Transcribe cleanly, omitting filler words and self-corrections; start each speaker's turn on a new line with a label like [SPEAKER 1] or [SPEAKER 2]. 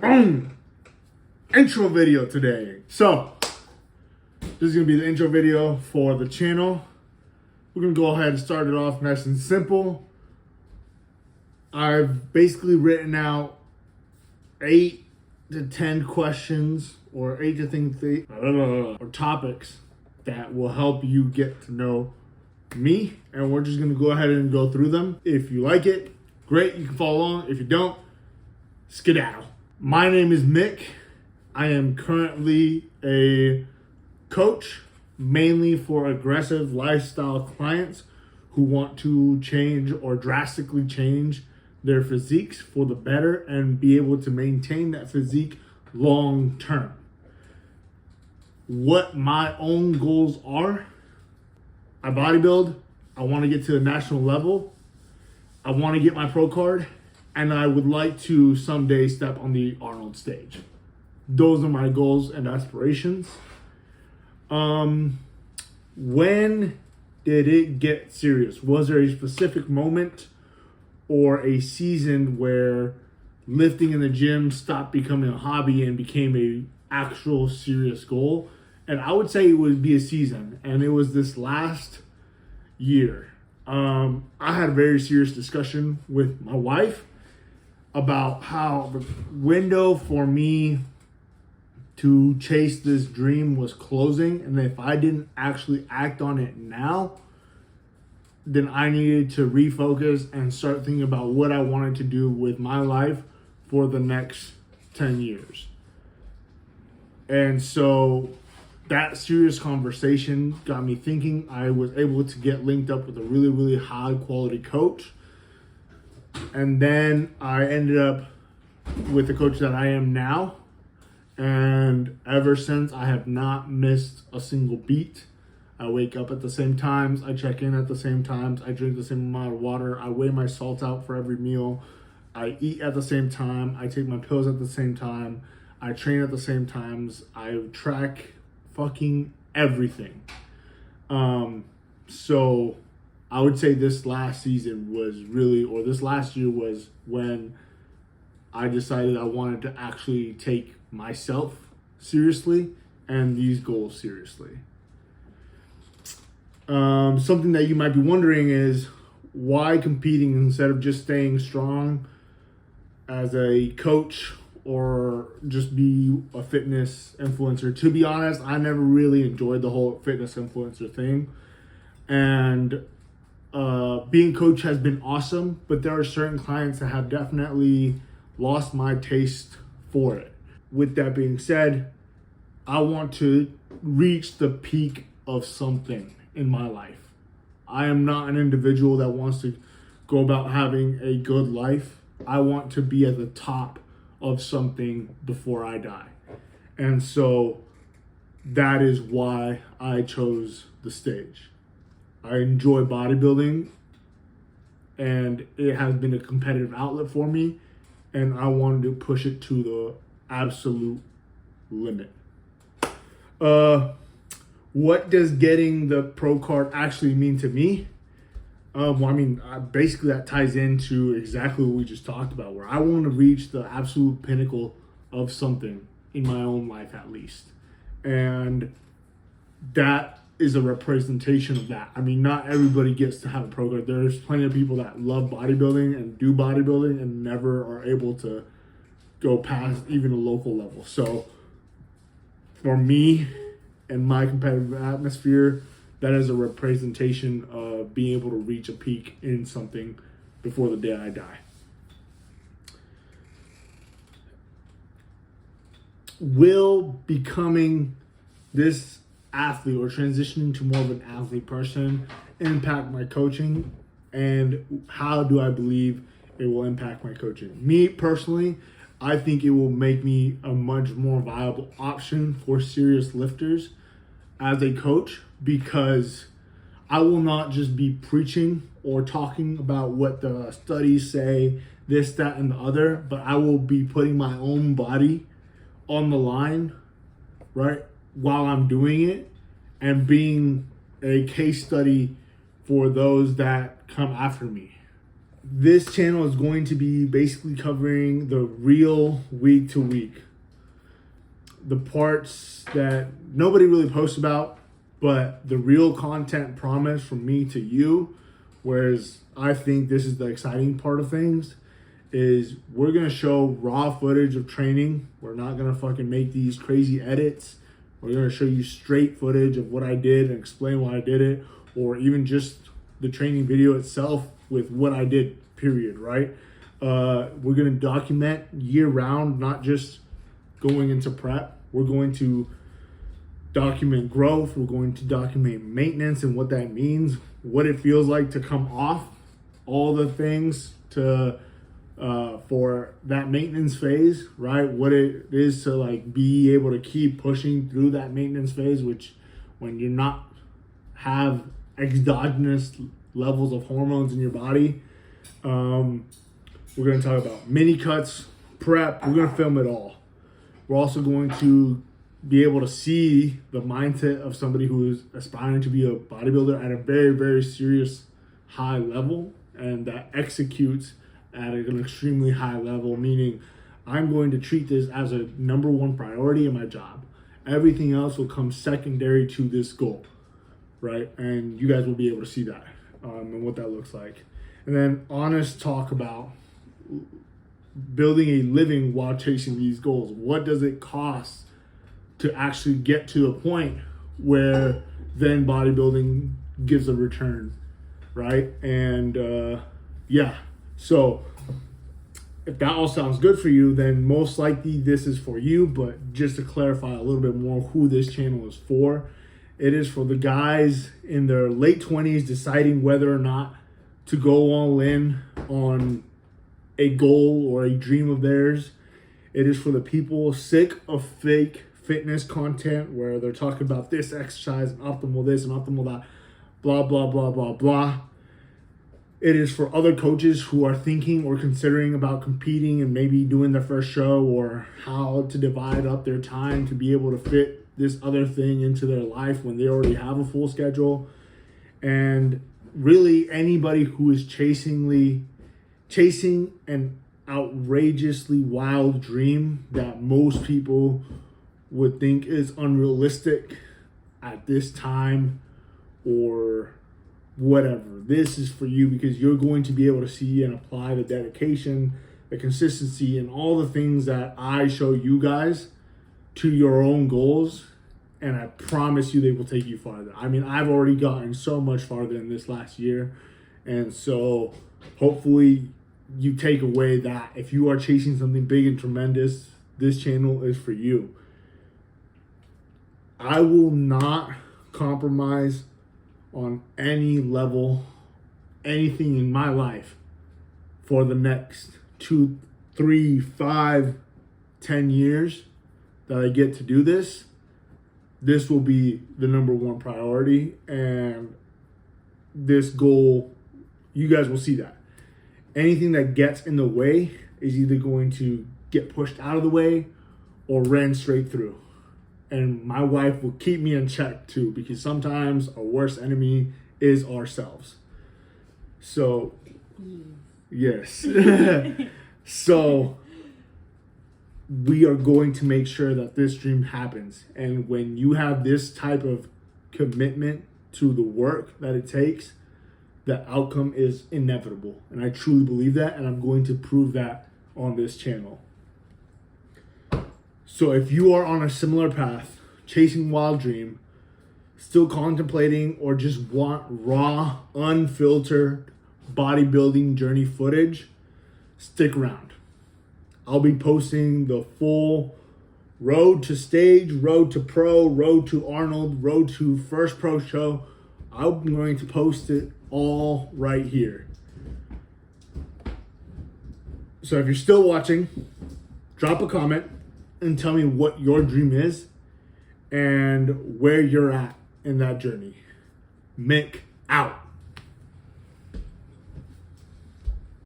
[SPEAKER 1] Boom! Intro video today. So, this is going to be the intro video for the channel. We're going to go ahead and start it off nice and simple. I've basically written out 8 to 10 questions or 8 to 10 or topics that will help you get to know me, and we're just going to go ahead and go through them. If you like it, great, you can follow along. If you don't, skedaddle. My name is Mick. I am currently a coach, mainly for aggressive lifestyle clients who want to change or drastically change their physiques for the better and be able to maintain that physique long term. What my own goals are: I bodybuild, I want to get to the national level, I want to get my pro card, and I would like to someday step on the Arnold stage. Those are my goals and aspirations. When did it get serious? Was there a specific moment or a season where lifting in the gym stopped becoming a hobby and became a actual serious goal? And I would say it would be a season, and it was this last year. I had a very serious discussion with my wife about how the window for me to chase this dream was closing, and if I didn't actually act on it now, then I needed to refocus and start thinking about what I wanted to do with my life for the next 10 years. And so that serious conversation got me thinking. I was able to get linked up with a really, really high quality coach. And then I ended up with the coach that I am now. And ever since, I have not missed a single beat. I wake up at the same times, I check in at the same times, I drink the same amount of water, I weigh my salt out for every meal, I eat at the same time, I take my pills at the same time, I train at the same times, I track fucking everything. So I would say this last season was really, or this last year was when I decided I wanted to actually take myself seriously and these goals seriously. Something that you might be wondering is, why competing instead of just staying strong as a coach or just be a fitness influencer? To be honest, I never really enjoyed the whole fitness influencer thing. And being coach has been awesome, but there are certain clients that have definitely lost my taste for it. With that being said, I want to reach the peak of something in my life. I am not an individual that wants to go about having a good life. I want to be at the top of something before I die. And so that is why I chose the stage. I enjoy bodybuilding, and it has been a competitive outlet for me, and I wanted to push it to the absolute limit. What does getting the pro card actually mean to me? Basically that ties into exactly what we just talked about, where I want to reach the absolute pinnacle of something in my own life, at least. And that is a representation of that. I mean, not everybody gets to have a pro card. There's plenty of people that love bodybuilding and do bodybuilding and never are able to go past even a local level. So for me and my competitive atmosphere, that is a representation of being able to reach a peak in something before the day I die. Will becoming this athlete or transitioning to more of an athlete person impact my coaching? And how do I believe it will impact my coaching? Me personally, I think it will make me a much more viable option for serious lifters as a coach, because I will not just be preaching or talking about what the studies say, this, that, and the other, but I will be putting my own body on the line, right, while I'm doing it, and being a case study for those that come after me. this channel is going to be basically covering the real week to week. The parts that nobody really posts about, but the real content promise from me to you, whereas I think this is the exciting part of things, is we're going to show raw footage of training. We're not going to fucking make these crazy edits. We're going to show you straight footage of what I did and explain why I did it, or even just the training video itself with what I did, period, right? We're going to document year round, not just going into prep. We're going to document growth. We're going to document maintenance and what that means, what it feels like to come off all the things to for that maintenance phase, right? What it is to like be able to keep pushing through that maintenance phase, which when you're not have exogenous levels of hormones in your body. We're going to talk about mini cuts, prep. We're going to film it all. We're also going to be able to see the mindset of somebody who is aspiring to be a bodybuilder at a very, very serious high level, and that executes at an extremely high level, meaning I'm going to treat this as a number one priority in my job. Everything else will come secondary to this goal, right? And you guys will be able to see that and what that looks like. And then honest talk about building a living while chasing these goals. What does it cost to actually get to a point where then bodybuilding gives a return, right? And yeah, so if that all sounds good for you, then most likely this is for you. But just to clarify a little bit more who this channel is for, it is for the guys in their late 20s deciding whether or not to go all in on a goal or a dream of theirs. It is for the people sick of fake fitness content where they're talking about this exercise and optimal this and optimal that, blah, blah, blah, blah, blah. It is for other coaches who are thinking or considering about competing and maybe doing their first show, or how to divide up their time to be able to fit this other thing into their life when they already have a full schedule. And really anybody who is chasing an outrageously wild dream that most people would think is unrealistic at this time or whatever. This is for you, because you're going to be able to see and apply the dedication, the consistency, and all the things that I show you guys to your own goals. And I promise you they will take you farther. I mean, I've already gotten so much farther in this last year. And so hopefully you take away that if you are chasing something big and tremendous, this channel is for you. I will not compromise on any level, anything in my life for the next 2, 3, 5, 10 years that I get to do this. This will be the number one priority, and this goal, you guys will see that. Anything that gets in the way is either going to get pushed out of the way or ran straight through. And my wife will keep me in check too, because sometimes our worst enemy is ourselves. So, yes. So, we are going to make sure that this dream happens. And when you have this type of commitment to the work that it takes, the outcome is inevitable. And I truly believe that, and I'm going to prove that on this channel. So if you are on a similar path, chasing wild dream, still contemplating, or just want raw, unfiltered bodybuilding journey footage, stick around. I'll be posting the full road to stage, road to pro, road to Arnold, road to first pro show. I'm going to post it all right here. So if you're still watching, drop a comment and tell me what your dream is and where you're at in that journey. Mick out.